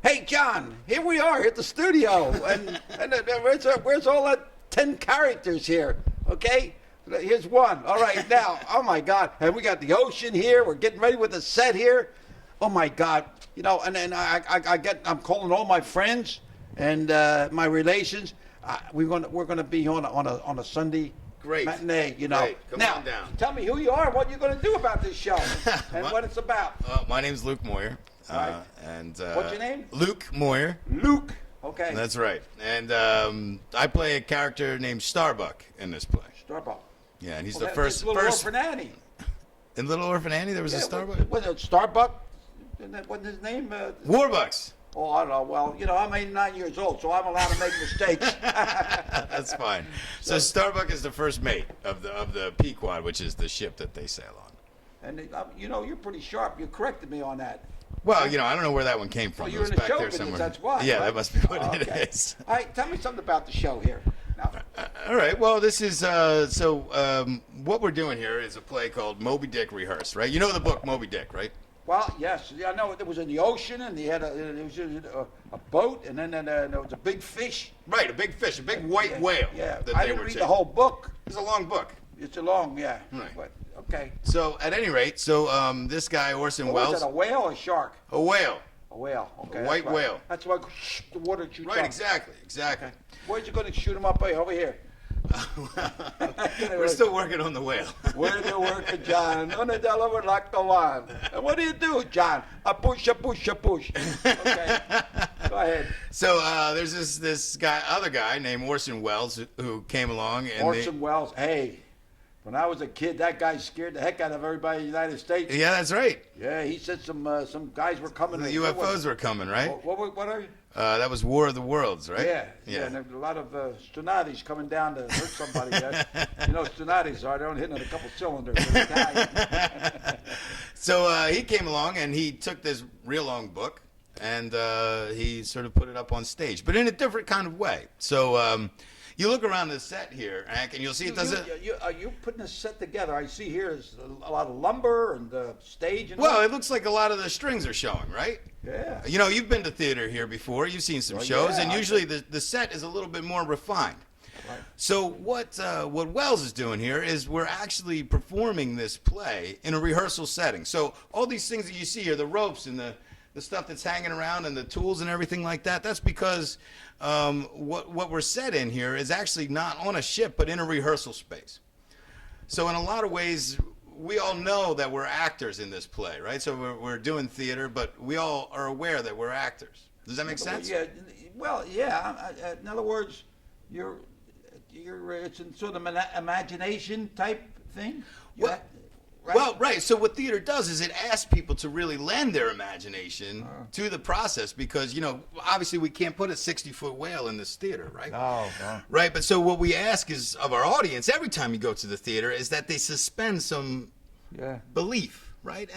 Hey, John, here we are at the studio, and where's all that 10 characters here? Okay, here's one. All right, now, oh my God, and we got the ocean here. We're getting ready with the set here. Oh my God, and I'm calling all my friends and my relations. We're gonna be on a Sunday. Great. Matinee, Great. Come now, on down. tell me who you are, what you're going to do about this show, and what it's about. My name's Luke Moyer. Right. And what's your name? Luke Moyer. Luke. Okay. That's right. And I play a character named Starbuck in this play. Starbuck. Yeah, and he's Well, the first. Little Orphan Annie. In Little Orphan Annie, there was a Starbuck. Was it Starbuck? Wasn't his name? Warbucks. Oh, I don't know. Well, I'm 89 years old, so I'm allowed to make mistakes. That's fine. So Starbuck is the first mate of the Pequod, which is the ship that they sail on. And you're pretty sharp. You corrected me on that. Well, I don't know where that one came from. Well, It you're was in the back show there business, somewhere. that's why. Yeah, right? that must be what Oh, it okay. is. All right, tell me something about the show here. Now. All right. Well, this is what we're doing here is a play called Moby Dick Rehearsed, right? You know the book Moby Dick, right? Well, yes. Yeah, I know it was in the ocean, and there was a boat, and then there was a big fish. Right, a big fish, a big white whale. Yeah, that I they didn't were read chasing. the whole book. It's a long book. It's a long, yeah. Right. But, okay. So at any rate, this guy Orson What Welles, was it, a whale or a shark? a whale. A whale. Okay. A white that's right. whale. That's why the water shoots Right, up. exactly. Okay. Where's you going to shoot him up? Over here. We're still working on the whale. Where do you work, John? On the Delaware like the one. And what do you do, John? A push. Okay. Go ahead. So there's this other guy named Orson Welles who came along and Orson Welles. Hey, when I was a kid, that guy scared the heck out of everybody in the United States. Yeah, that's right. Yeah, he said some guys were coming. The UFOs were coming, right? What are you? That was War of the Worlds, right? Yeah. And there were a lot of Stunadis coming down to hurt somebody. Stunadis are. They don't hit on a couple cylinders. So he came along and he took this real long book and he sort of put it up on stage, but in a different kind of way. So you look around the set here, Hank, and you'll see it doesn't. Are you putting a set together? I see here is a lot of lumber and stage. And Well, it looks like a lot of the strings are showing, right? Yeah. You've been to theater here before. You've seen some shows, yeah, and usually the set is a little bit more refined. Right. So what Wells is doing here is we're actually performing this play in a rehearsal setting. So all these things that you see here, the ropes and the stuff that's hanging around and the tools and everything like that, that's because what we're set in here is actually not on a ship, but in a rehearsal space. So in a lot of ways, we all know that we're actors in this play, right? So we're doing theater, but we all are aware that we're actors. Does that make sense? Yeah. Well, yeah. In other words, it's in sort of an imagination type thing. Well, Right? Well, right. So what theater does is it asks people to really lend their imagination to the process because, obviously we can't put a 60-foot whale in this theater, right? No. Right. But so what we ask is of our audience every time you go to the theater is that they suspend some belief, right?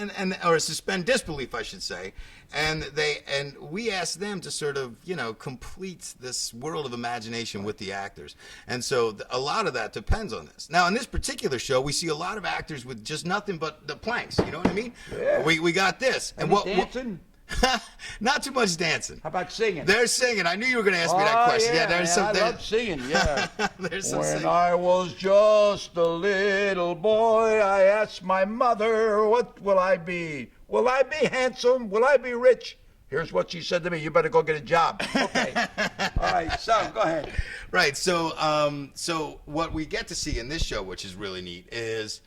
Or suspend disbelief, I should say. And we ask them to sort of, complete this world of imagination with the actors. And so a lot of that depends on this. Now, in this particular show, we see a lot of actors with just nothing but the planks. You know what I mean? Yeah. We got this. And dancing? Not too much dancing. How about singing? They're singing. I knew you were going to ask me that question. Yeah, there's man, some. I love singing. Yeah. There's some When singing. I was just a little boy, I asked my mother, "What will I be? Will I be handsome? Will I be rich?" Here's what she said to me: "You better go get a job." Okay. All right. So go ahead. Right. So what we get to see in this show, which is really neat, is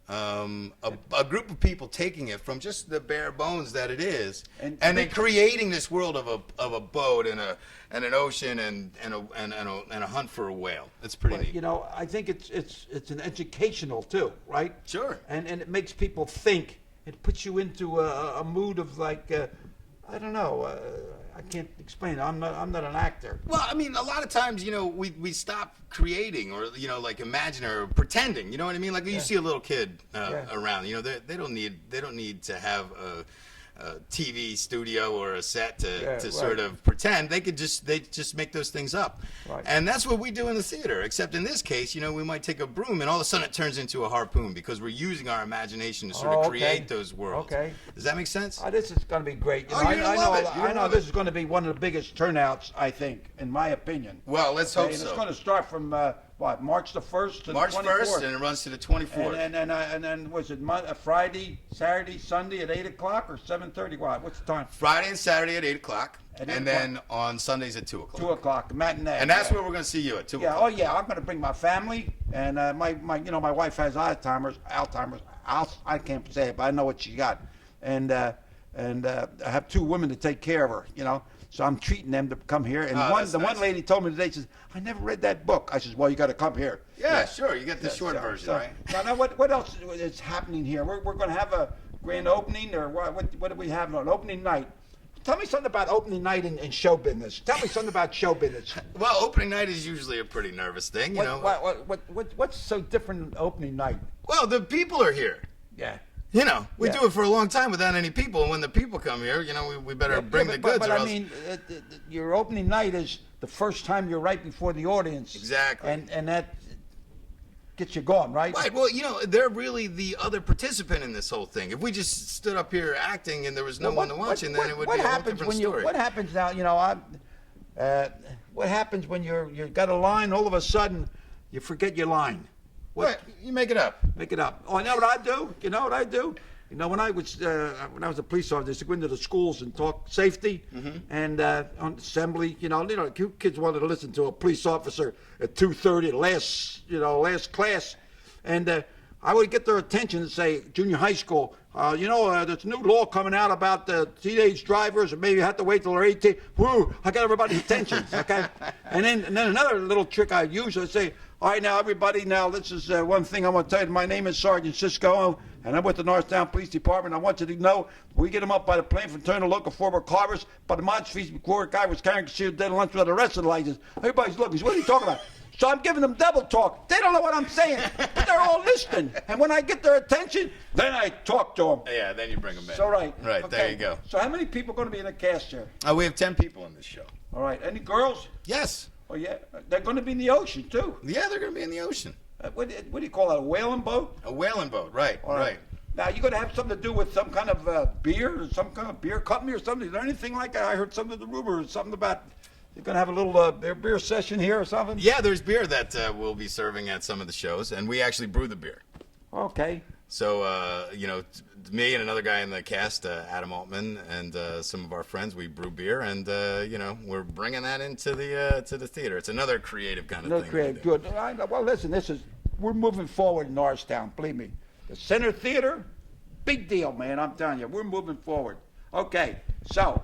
a group of people taking it from just the bare bones that it is, and then creating this world of a boat and an ocean and a hunt for a whale. It's pretty neat. I think it's an educational too, right? Sure. And it makes people think. It puts you into a mood of like, I don't know. I can't explain it. I'm not an actor. Well, I mean, a lot of times, we stop creating or, like imagining or pretending. You know what I mean? Like you see a little kid around. They don't need to have TV studio or a set to right. sort of pretend. They just make those things up. Right. And that's what we do in the theater, except in this case, we might take a broom and all of a sudden it turns into a harpoon because we're using our imagination to sort of create those worlds. Okay. Does that make sense? This is going to be great. You're gonna love it. I know this is going to be one of the biggest turnouts, I think, in my opinion. Well, let's hope And so. it's going to start from March the 1st to March the 24th. 1st, and it runs to the 24th. And then was it Friday, Saturday, Sunday at 8 o'clock or 7:30? What's the time? Friday and Saturday at 8 o'clock, At 8 and then on Sundays at 2 o'clock. 2 o'clock, matinee. And that's where we're going to see you at 2 Yeah. o'clock. Oh yeah. I'm going to bring my family, and my wife has Alzheimer's. I can't say it, but I know what she got, and I have 2 women to take care of her. So I'm treating them to come here. And one lady told me today, she says, "I never read that book." I said, "Well, you got to come here." Yeah, sure. You get the short version, right? Now, what else is happening here? We're going to have a grand opening, or what do we have on opening night? Tell me something about opening night in show business. Tell me something about show business. Well, opening night is usually a pretty nervous thing, What's so different than opening night? Well, the people are here. Yeah. We do it for a long time without any people, and when the people come here, we better bring the goods. But or I else... mean, your opening night is the first time you're right before the audience. Exactly. And that gets you going, right? Right. Well, they're really the other participant in this whole thing. If we just stood up here acting and there was no one to watch, then it would be a whole different story. What happens now? What happens when you got a line? All of a sudden, you forget your line. What? You make it up. Make it up. Oh, you know what I do? You know what I do? When I was a police officer, I used to go into the schools and talk safety, and on assembly, kids wanted to listen to a police officer at 2:30, last class, and I would get their attention and say, junior high school, there's a new law coming out about teenage drivers, and maybe you have to wait till they're 18. Woo! I got everybody's attention, okay? And then another little trick I use, I say, all right, now, everybody, this is one thing I want to tell you. My name is Sergeant Cisco, and I'm with the Northtown Police Department. I want you to know we get them up by the plane from Turner local forward Carvers, but the Mont Street before a guy was carrying concealed dead lunch with a arrested license. Everybody's looking. What are you talking about? So I'm giving them double talk. They don't know what I'm saying, but they're all listening. And when I get their attention, then I talk to them. Yeah, then you bring them in. So right. Right, okay. there you go. So how many people are going to be in the cast here? We have 10 people in this show. All right. Any girls? Yes. Oh, yeah. They're going to be in the ocean, too. Yeah, they're going to be in the ocean. What do you call it, a whaling boat? A whaling boat, right, right. Now, you're going to have something to do with some kind of beer or some kind of beer company or something? Is there anything like that? I heard some of the rumors, something about you're going to have a little beer session here or something? Yeah, there's beer that we'll be serving at some of the shows, and we actually brew the beer. Okay. So, me and another guy in the cast, Adam Altman, and some of our friends, we brew beer, and, we're bringing that into the theater. It's another creative kind of thing. Creative, good. Well, listen, we're moving forward in Norristown, believe me. The Center Theater, big deal, man, I'm telling you. We're moving forward. Okay, so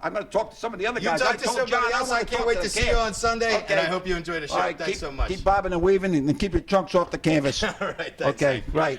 I'm going to talk to some of the other guys. You talk to somebody else. I can't wait to see you on Sunday, and I hope you enjoy the show. Right, thanks so much. Keep bobbing and weaving and keep your trunks off the canvas. All right, thanks. Okay, right.